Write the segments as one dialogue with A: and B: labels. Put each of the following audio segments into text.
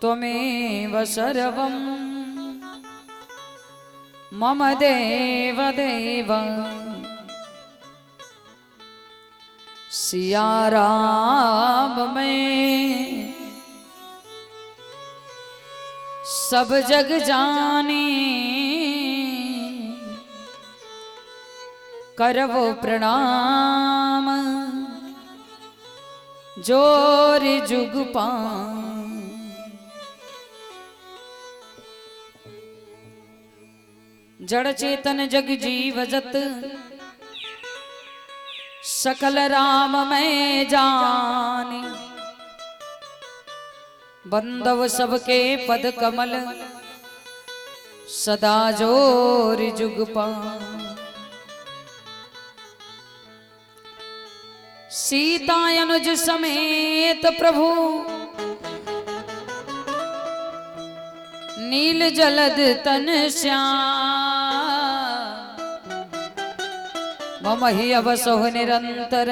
A: त्वमेव सर्वं मम देव देव। सिया राम में सब जग जाने, करवो प्रणाम जोर जुग पां। जड़ चेतन जग जीव जत, सकल राम में जानी। बंदव सबके पद कमल, सदा जोर जुग पां। सीता अनुज समेत प्रभु, नील जलद तन श्याम। मम ही अवसोह निरंतर,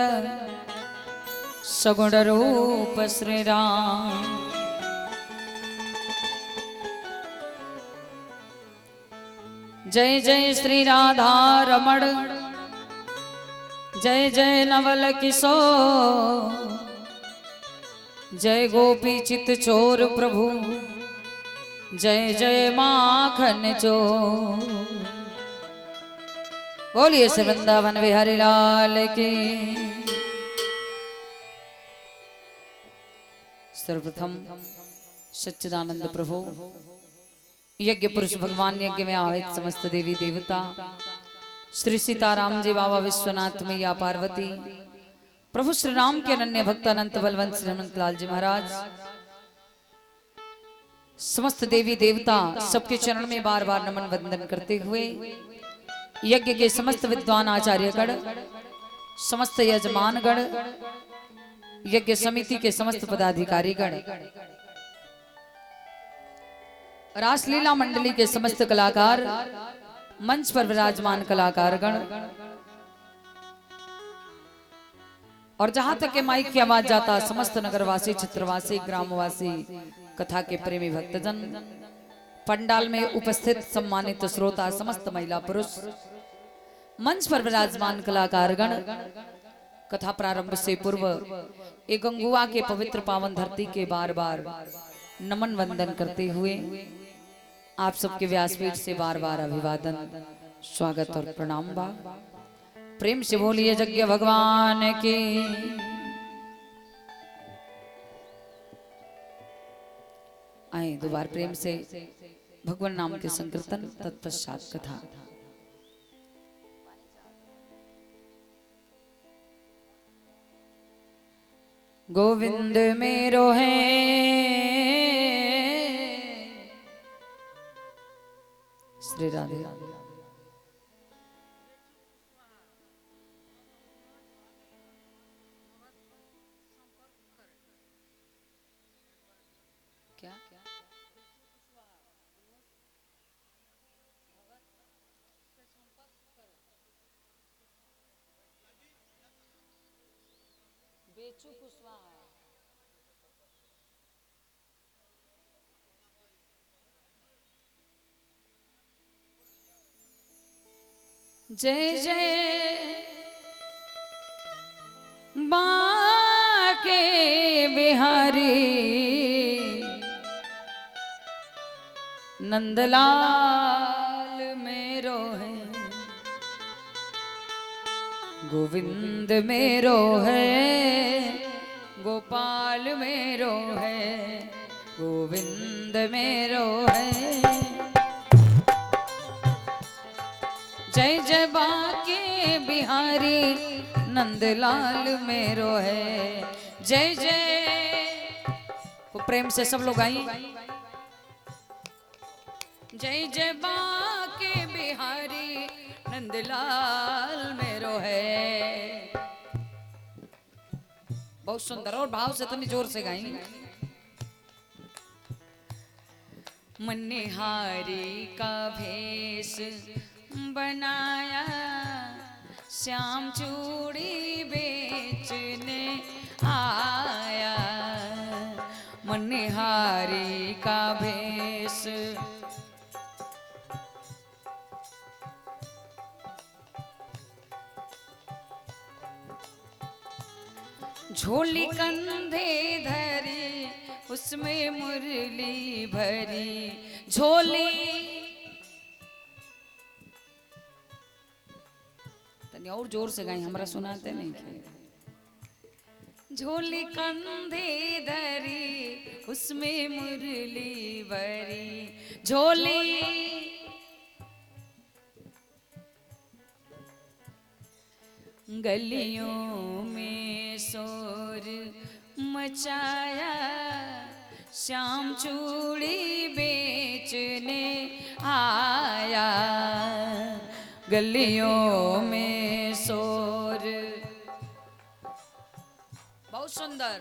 A: सगुण रूप श्री राम। जय जय श्री राधा रमण, जय जय नवल किशोर। जय गोपी चित चोर प्रभु, जय जय माखन चोर। बोलिए श्री वृंदावन बिहारी लाल की। सर्वप्रथम सच्चिदानंद प्रभु, यज्ञ पुरुष भगवान यज्ञ में आहित समस्त देवी देवता, श्री सीताराम जी बाबा विश्वनाथ मैया पार्वती, प्रभु श्री राम के अनन्य भक्त अनंत बलवंत श्री हनुमत लाल जी महाराज, समस्त देवी देवता सबके चरण में बार बार नमन वंदन करते हुए, यज्ञ के समस्त विद्वान आचार्यगण, समस्त यजमानगण, यज्ञ समिति के समस्त पदाधिकारीगण, रासलीला मंडली के समस्त कलाकार, मंच पर विराजमान कलाकारगण, और जहां तक के माइक की आवाज जाता समस्त नगरवासी, क्षेत्रवासी, ग्रामवासी, कथा के प्रेमी भक्तजन, पंडाल में उपस्थित सम्मानित श्रोता, समस्त महिला पुरुष, मंच पर विराजमान कलाकारगण, कथा प्रारंभ से पूर्व एक गंगुआ के पवित्र पावन धरती के बार बार नमन वंदन करते हुए आप सबके व्यासपीठ से बार बार अभिवादन, स्वागत और प्रणाम बा। प्रेम से बोलिए यज्ञ भगवान की। आए दोबारा प्रेम से भगवान नाम के संकीर्तन, तत्पश्चात कथा। गोविंद मेरो है श्री राधे। क्या बेचू कुशवाहा। जय जय बाके बिहारी नंदलाल मेरो है, गोविंद मेरो है, गोपाल मेरो है, गोविंद मेरो है। जय जय बाके बिहारी नंदलाल मेरो है। जय जय, वो प्रेम से सब लोग आई। जय जय बाके बिहारी नंदलाल मेरो है। बहुत सुंदर और भाव से इतनी जोर से गाई। मनिहारी का भेष बनाया, श्याम चूड़ी बेचने आया। मनिहारी भिखारी का भेष। झोली कंधे धरी उसमें मुरली भरी, झोली तनी और जोर से गाई, हमरा सुनाते नहीं थे। झोली कंधे धरी उसमें मुरली भरी, झोली गलियों में शोर मचाया, श्याम चूड़ी बेचने आया। गलियों में शोर, बहुत सुंदर।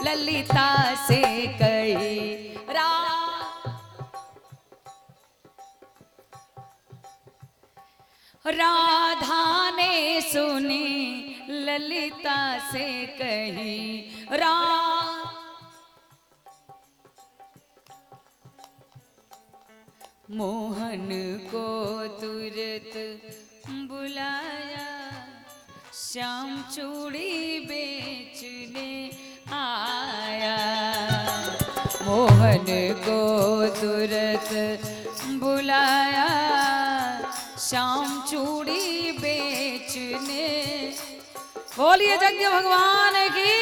A: ललिता से कही राधा ने सुनी ललिता से कही मोहन को तुरंत बुलाया, श्याम चूड़ी बेचने आया। मोहन को तुरंत बुलाया, श्याम चूड़ी बेचने। बोलिए यज्ञ भगवान की।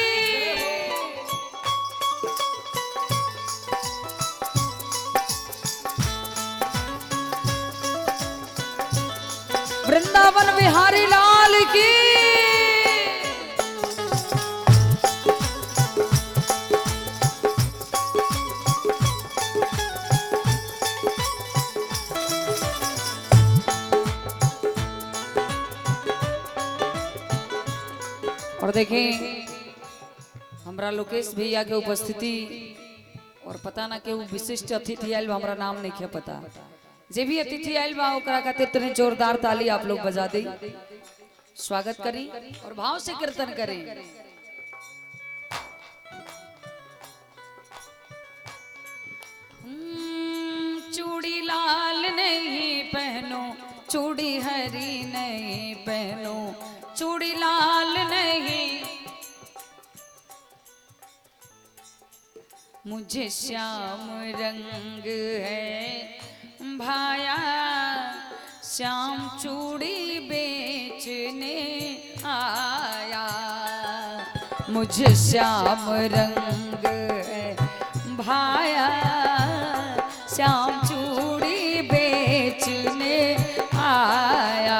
A: वृंदावन बिहारी लाल की। और देखें हमरा लोकेश भैया के उपस्थिति और पता ना के विशिष्ट अतिथि आयल बा, हमरा नाम नहीं है पता। जे भी अतिथि आयल बा ओकरा खातिर तने जोरदार ताली आप लोग बजा दी, स्वागत करी और भाव से कीर्तन करी। चूड़ी लाल नहीं पहनो, चूड़ी हरी नहीं पहनो, चूड़ी लाल नहीं मुझे श्याम रंग है भाया, श्याम चूड़ी बेचने आया। मुझे श्याम रंग है भाया, श्याम चूड़ी बेचने आया।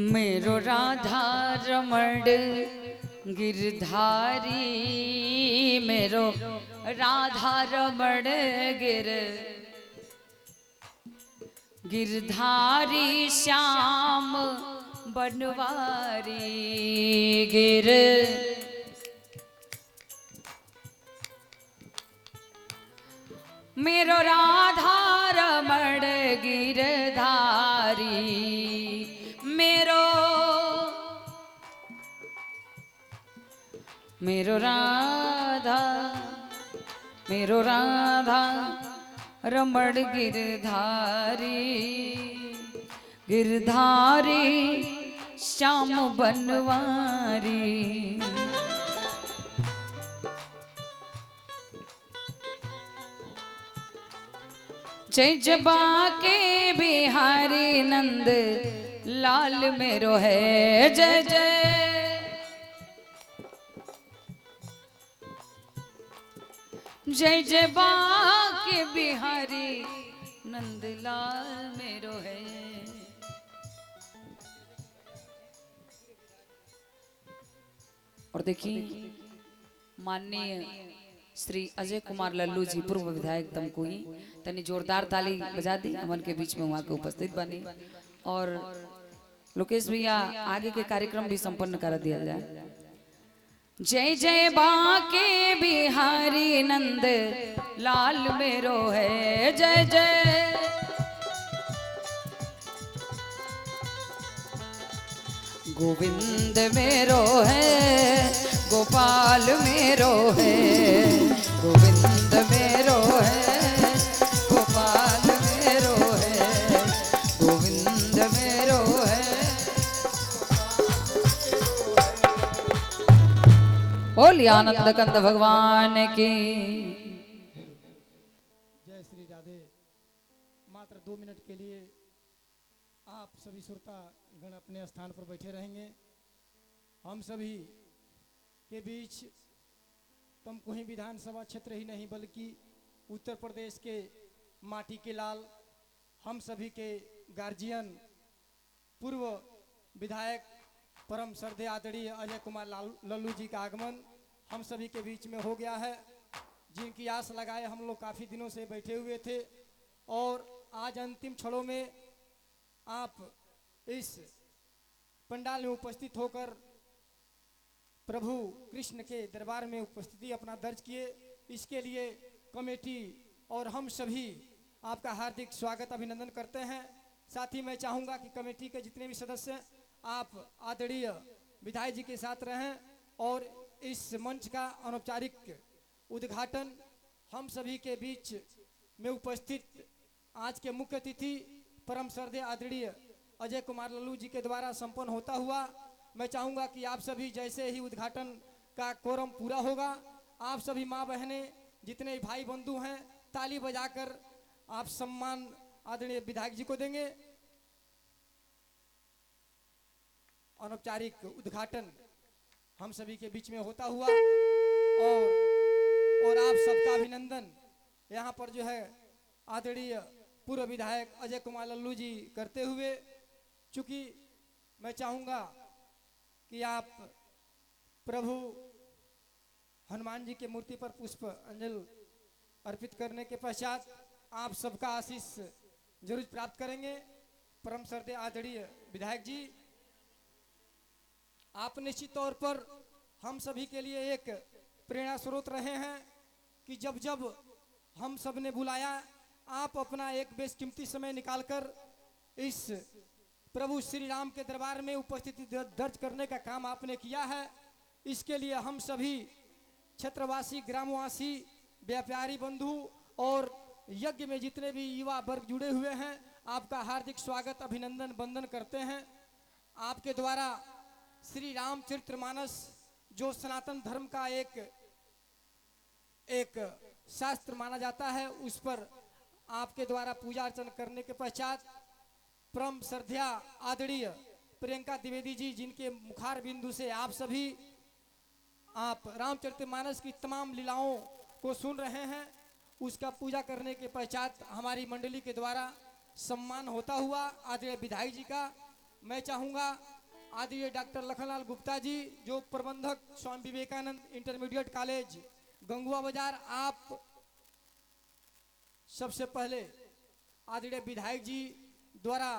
A: मेरो राधा रमण गिरधारी, मेरो राधा रमण गिरधारी, श्याम बनवारी गिर। मेरो राधा रमण गिरधारी, मेरो मेरो राधा मेरो राधा रमण गिरधारी गिरधारी श्याम बनवारी। जय जबा के बिहारी नंद लाल मेरो है जय जय। जय जय बाके बिहारी नंदलाल मेरो है। और देखिए माननीय श्री अजय कुमार लल्लू जी पूर्व विधायक तमकुही तनी जोरदार ताली बजा दी हमन के बीच में वहां के उपस्थित बनी। और लोकेश भैया आगे के कार्यक्रम भी संपन्न कर दिया जाए। जय जय बाके बिहारी नंद लाल मेरो है जय जय। गोविंद मेरो है गोपाल मेरो है। गोविंद मेरो है गोपाल मेरो है। गोविंद मेरो है। बोलिए आनंद कंद भगवान की।
B: जय श्री राधे। मात्र 2 मिनट के लिए आप सभी श्रोता गण अपने स्थान पर बैठे रहेंगे। हम सभी के बीच तमकुही विधानसभा क्षेत्र ही नहीं बल्कि उत्तर प्रदेश के माटी के लाल, हम सभी के गार्जियन, पूर्व विधायक परम श्रद्धेय आदरणीय अजय कुमार लल्लू जी का आगमन हम सभी के बीच में हो गया है, जिनकी आस लगाए हम लोग काफ़ी दिनों से बैठे हुए थे। और आज अंतिम क्षणों में आप इस पंडाल में उपस्थित होकर प्रभु कृष्ण के दरबार में उपस्थिति अपना दर्ज किए। इसके लिए कमेटी और हम सभी आपका हार्दिक स्वागत अभिनंदन करते हैं। साथ ही मैं चाहूँगा कि कमेटी के जितने भी सदस्य हैं आप आदरणीय विधायक जी के साथ रहें और इस मंच का अनौपचारिक उद्घाटन हम सभी के बीच में उपस्थित आज के मुख्य अतिथि परम श्रद्धेय आदरणीय अजय कुमार लल्लू जी के द्वारा संपन्न होता हुआ मैं चाहूँगा कि आप सभी जैसे ही उद्घाटन का कोरम पूरा होगा आप सभी माँ बहनें जितने भाई बंधु हैं ताली बजाकर आप सम्मान आदरणीय विधायक जी को देंगे। अनौपचारिक उद्घाटन हम सभी के बीच में होता हुआ और आप सबका अभिनंदन यहाँ पर जो है आदरणीय पूर्व विधायक अजय कुमार लल्लू जी करते हुए, चूंकि मैं चाहूँगा कि आप प्रभु हनुमान जी के मूर्ति पर पुष्प अंजलि अर्पित करने के पश्चात आप सबका आशीष जरूर प्राप्त करेंगे। परम श्रद्धेय आदरणीय विधायक जी, आप निश्चित तौर पर हम सभी के लिए एक प्रेरणा स्रोत रहे हैं कि जब जब हम सब ने बुलाया आप अपना एक बेशकीमती समय निकालकर इस प्रभु श्री राम के दरबार में उपस्थिति दर्ज करने का काम आपने किया है। इसके लिए हम सभी क्षेत्रवासी, ग्रामवासी, व्यापारी बंधु और यज्ञ में जितने भी युवा वर्ग जुड़े हुए हैं आपका हार्दिक स्वागत अभिनंदन वंदन करते हैं। आपके द्वारा श्री रामचरितमानस जो सनातन धर्म का एक शास्त्र माना जाता है उस पर आपके द्वारा पूजा अर्चना करने के पश्चात परम श्रद्धेय आदरणीय प्रियंका द्विवेदी जी जिनके मुखार बिंदु से आप सभी आप रामचरितमानस की तमाम लीलाओं को सुन रहे हैं, उसका पूजा करने के पश्चात हमारी मंडली के द्वारा सम्मान होता हुआ आदरणीय विधायक जी का मैं चाहूँगा आदरणीय डॉक्टर लखनलाल गुप्ता जी जो प्रबंधक स्वामी विवेकानंद इंटरमीडिएट कॉलेज गंगुआ बाजार, आप सबसे पहले आदरणीय विधायक जी द्वारा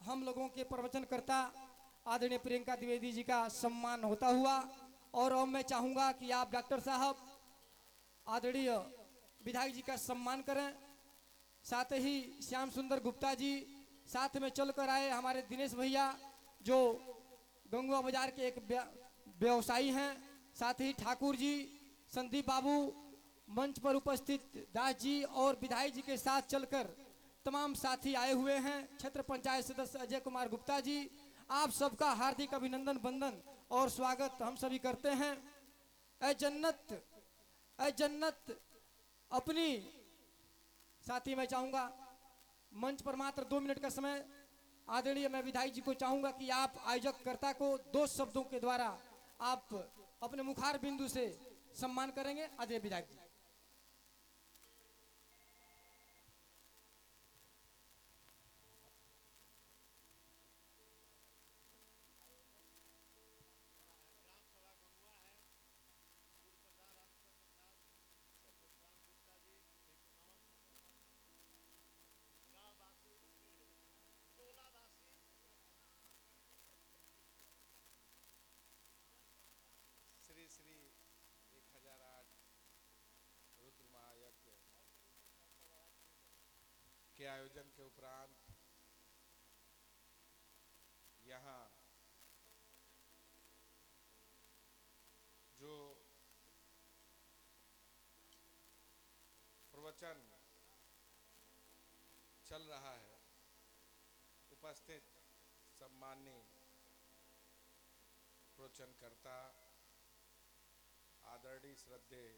B: हम लोगों के प्रवचनकर्ता आदरणीय प्रियंका द्विवेदी जी का सम्मान होता हुआ और अब मैं चाहूँगा कि आप डॉक्टर साहब आदरणीय विधायक जी का सम्मान करें। साथ ही श्याम सुंदर गुप्ता जी साथ में चल कर आए हमारे दिनेश भैया जो गंगुआ बाजार के एक व्यवसायी हैं, साथ ही ठाकुर जी, संदीप बाबू, मंच पर उपस्थित दास जी और विधायक जी के साथ चलकर तमाम साथी आए हुए हैं। क्षेत्र पंचायत सदस्य अजय कुमार गुप्ता जी, आप सबका हार्दिक अभिनंदन, वंदन और स्वागत हम सभी करते हैं। ऐ जन्नत अपनी साथी, मैं चाहूंगा मंच पर मात्र 2 मिनट का समय। आदरणीय मैं विधायक जी को चाहूंगा कि आप आयोजक कर्ता को 2 शब्दों के द्वारा आप अपने मुखार बिंदु से सम्मान करेंगे। आदरणीय विधायक जी।
C: श्री श्री 1008 रुद्र महायज्ञ के आयोजन के उपरांत यहाँ जो प्रवचन चल रहा है, उपस्थित सम्माननीय प्रवचनकर्ता आदरणीय श्रद्धेय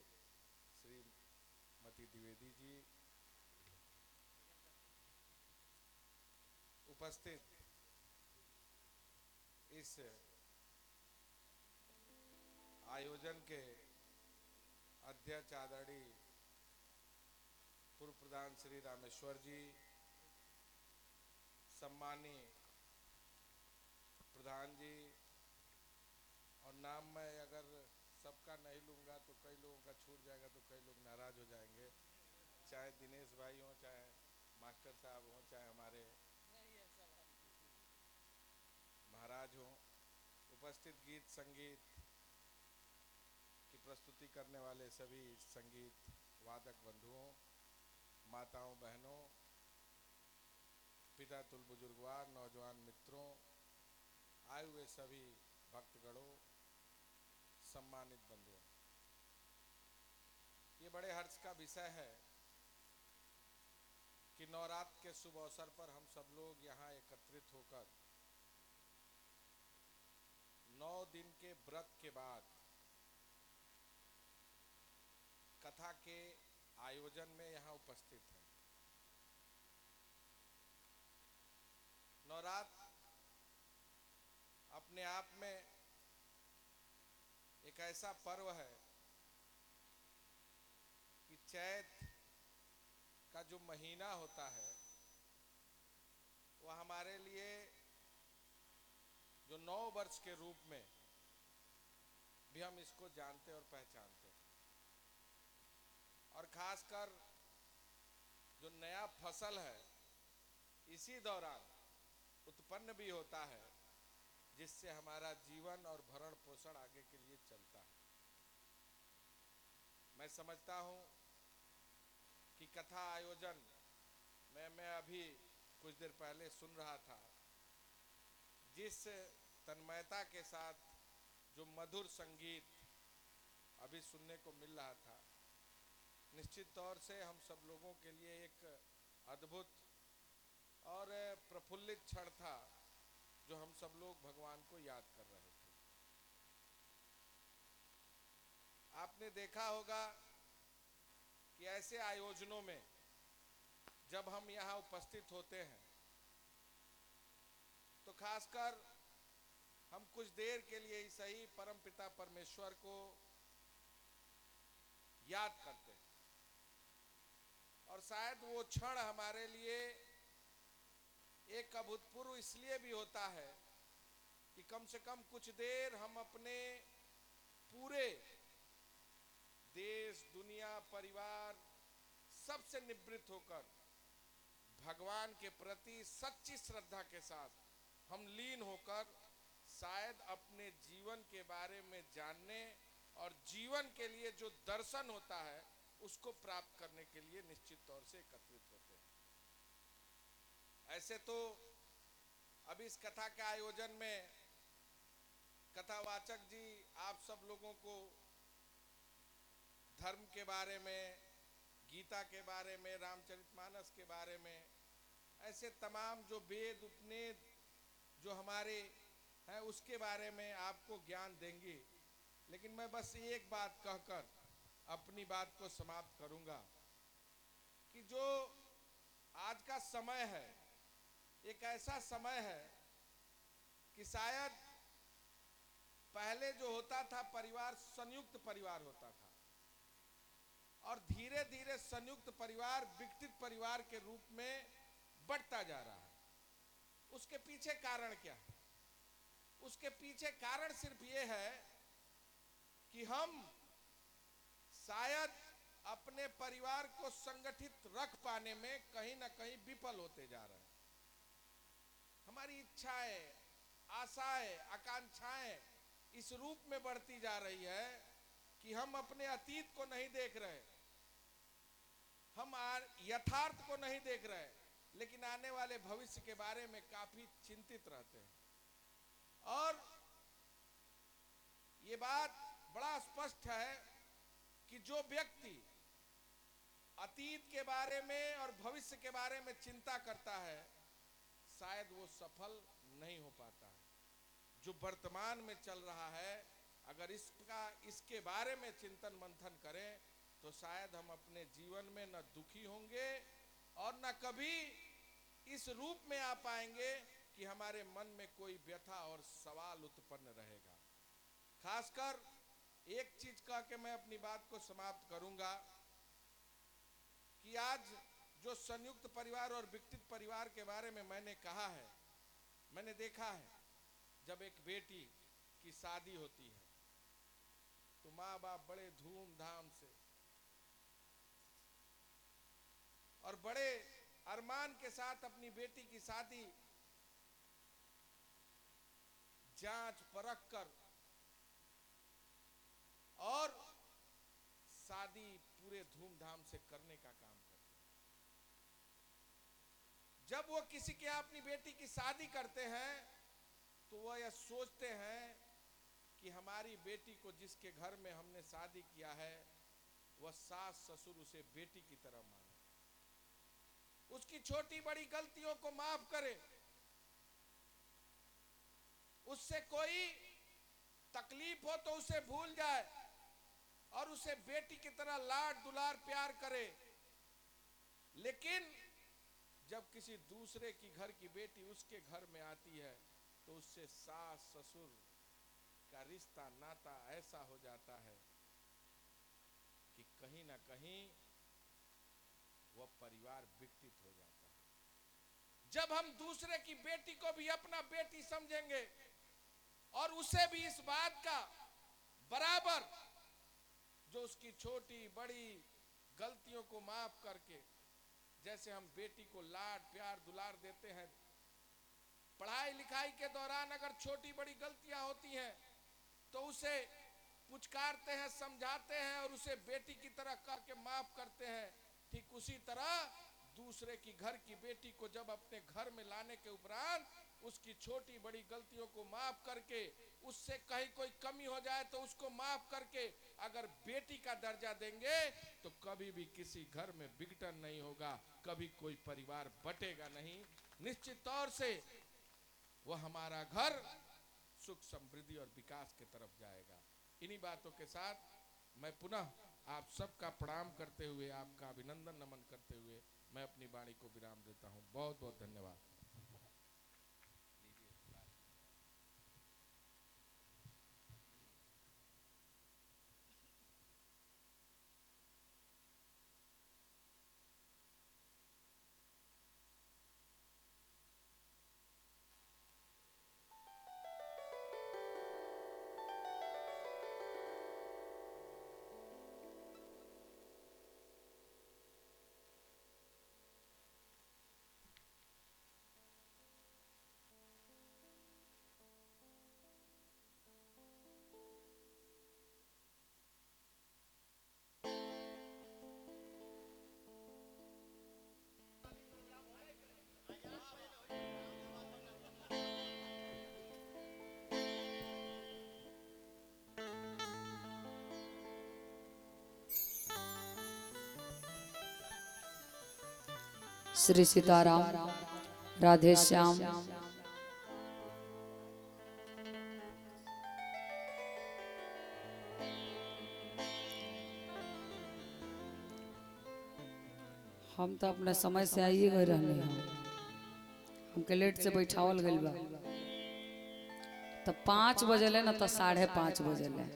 C: श्रीमती द्विवेदी जी, उपस्थित इस आयोजन के अध्यक्ष आदरणीय पूर्व प्रधान श्री रामेश्वर जी, सम्मानीय प्रधान जी, और नाम मैं अगर सबका नहीं लूंगा तो कई लोगों का छूट जाएगा, तो कई लोग नाराज हो जाएंगे, चाहे दिनेश भाई हों, चाहे मास्टर साहब हों, चाहे हमारे महाराज हों, उपस्थित गीत संगीत की प्रस्तुति करने वाले सभी संगीत वादक बंधुओं, माताओं, बहनों, पिता तुल बुजुर्गवार, नौजवान मित्रों, आए हुए सभी भक्तगणों, सम्मानित बंधुओं, ये बड़े हर्ष का विषय है कि नवरात्र के शुभ अवसर पर हम सब लोग यहाँ एकत्रित होकर 9 दिन के व्रत के बाद कथा के आयोजन में यहाँ उपस्थित हैं। नवरात्र अपने आप में एक ऐसा पर्व है कि चैत का जो महीना होता है वह हमारे लिए जो 9 वर्ष के रूप में भी हम इसको जानते और पहचानते हैं, और खासकर जो नया फसल है इसी दौरान उत्पन्न भी होता है, जिससे हमारा जीवन और भरण पोषण आगे के लिए चलता है। मैं समझता हूं कि कथा आयोजन में मैं अभी कुछ देर पहले सुन रहा था, जिस तन्मयता के साथ जो मधुर संगीत अभी सुनने को मिल रहा था, निश्चित तौर से हम सब लोगों के लिए एक अद्भुत और प्रफुल्लित क्षण था, जो हम सब लोग भगवान को याद कर रहे थे। आपने देखा होगा कि ऐसे आयोजनों में जब हम यहाँ उपस्थित होते हैं तो खासकर हम कुछ देर के लिए ही सही परमपिता परमेश्वर को याद करते हैं, और शायद वो क्षण हमारे लिए एक अभूतपूर्व इसलिए भी होता है कि कम से कम कुछ देर हम अपने पूरे देश, दुनिया, परिवार सबसे निवृत्त होकर भगवान के प्रति सच्ची श्रद्धा के साथ हम लीन होकर शायद अपने जीवन के बारे में जानने और जीवन के लिए जो दर्शन होता है उसको प्राप्त करने के लिए निश्चित तौर से एकत्रित होते हैं। ऐसे तो अभी इस कथा के आयोजन में कथावाचक जी आप सब लोगों को धर्म के बारे में, गीता के बारे में, रामचरितमानस के बारे में, ऐसे तमाम जो वेद उपनिषद जो हमारे हैं उसके बारे में आपको ज्ञान देंगे। लेकिन मैं बस एक बात कहकर अपनी बात को समाप्त करूंगा कि जो आज का समय है एक ऐसा समय है कि शायद पहले जो होता था परिवार संयुक्त परिवार होता था और धीरे धीरे संयुक्त परिवार विकसित परिवार के रूप में बढ़ता जा रहा है। उसके पीछे कारण क्या है? उसके पीछे कारण सिर्फ ये है कि हम शायद अपने परिवार को संगठित रख पाने में कहीं ना कहीं विफल होते जा रहे हैं। हमारी इच्छाएं, आशाएं, आकांक्षाएं इस रूप में बढ़ती जा रही है कि हम अपने अतीत को नहीं देख रहे, हम यथार्थ को नहीं देख रहे, लेकिन आने वाले भविष्य के बारे में काफी चिंतित रहते हैं। और ये बात बड़ा स्पष्ट है कि जो व्यक्ति अतीत के बारे में और भविष्य के बारे में चिंता करता है शायद वो सफल नहीं हो पाता है। जो वर्तमान में चल रहा है अगर इसके बारे में चिंतन मंथन करें तो शायद हम अपने जीवन में न दुखी होंगे और न कभी इस रूप में आ पाएंगे कि हमारे मन में कोई व्यथा और सवाल उत्पन्न रहेगा। खासकर एक चीज कह के मैं अपनी बात को समाप्त करूंगा कि आज जो संयुक्त परिवार और विकसित परिवार के बारे में मैंने कहा है, मैंने देखा है जब एक बेटी की शादी होती है तो माँ बाप बड़े धूमधाम से और बड़े अरमान के साथ अपनी बेटी की शादी जांच परख कर और शादी पूरे धूमधाम से करने का काम करते हैं। जब वो किसी के यहाँ अपनी बेटी की शादी करते हैं तो वह यह सोचते हैं कि हमारी बेटी को जिसके घर में हमने शादी किया है वह सास ससुर उसे बेटी की तरह माने, उसकी छोटी बड़ी गलतियों को माफ करे, उससे कोई तकलीफ हो तो उसे भूल जाए और उसे बेटी की तरह लाड दुलार प्यार करे। लेकिन जब किसी दूसरे की घर की बेटी उसके घर में आती है तो उससे सास ससुर का रिश्ता नाता ऐसा हो जाता है कि कहीं ना कहीं वह परिवार विकसित हो जाता है। जब हम दूसरे की बेटी को भी अपना बेटी समझेंगे और उसे भी इस बात का बराबर जो उसकी छोटी बड़ी गलतियों को माफ करके, जैसे हम बेटी को लाड प्यार दुलार देते हैं, पढ़ाई लिखाई के दौरान अगर छोटी बड़ी गलतियां होती हैं तो उसे पुचकारते हैं, समझाते हैं और उसे बेटी की तरह करके माफ करते हैं, ठीक उसी तरह दूसरे की घर की बेटी को जब अपने घर में लाने के उपरांत उसकी छोटी बड़ी गलतियों को माफ करके, उससे कहीं कोई कमी हो जाए तो उसको माफ करके अगर बेटी का दर्जा देंगे तो कभी भी किसी घर में विघटन नहीं होगा, कभी कोई परिवार बटेगा नहीं। निश्चित तौर से वह हमारा घर सुख समृद्धि और विकास की तरफ जाएगा। इन्हीं बातों के साथ मैं पुनः आप सबका प्रणाम करते हुए, आपका अभिनंदन नमन करते हुए मैं अपनी वाणी को विराम देता हूं। बहुत बहुत धन्यवाद।
A: श्री सीताराम, राधे श्याम। हम तो अपने समय से आइए गए रहने हमके लेट से बैठावल गइल बा, तो 5 बजे ले ना तो 5:30 बजे ले।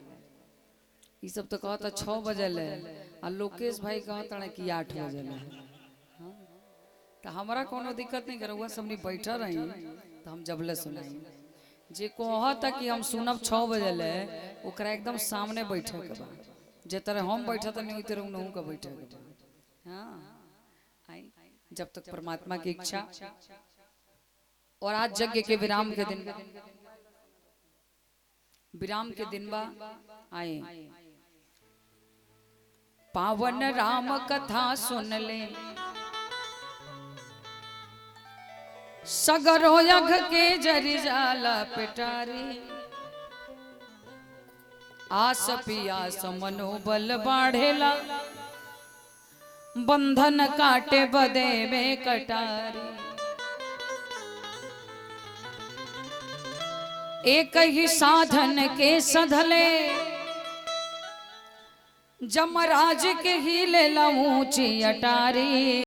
A: ये सब तो कहता 6 बजे ले, और लोकेश भाई कहता है कि 8 बजे ले। तो हमारा कोनो दिक्कत नहीं करूँगा, सबनी बैठा रही तो हम जबले सुनाई। जे कहता कि हम सुनब 6 बजे ले, ओकरा एकदम सामने बैठे के बा। जे तरह हम बैठा तो नहीं तरह उनहु का बैठे के बा। हाँ, जब तक परमात्मा की इच्छा। और आज यज्ञ के विराम के दिन, विराम के दिन बा आए पावन राम कथा सुन ले, सगरो यघ के जरि जाला पिटारी, आस पियास मनोबल बाढ़ेला, बंधन काटे बदे में कटारी। एक ही साधन के सधले, जमराज के ही ले ऊंची अटारी।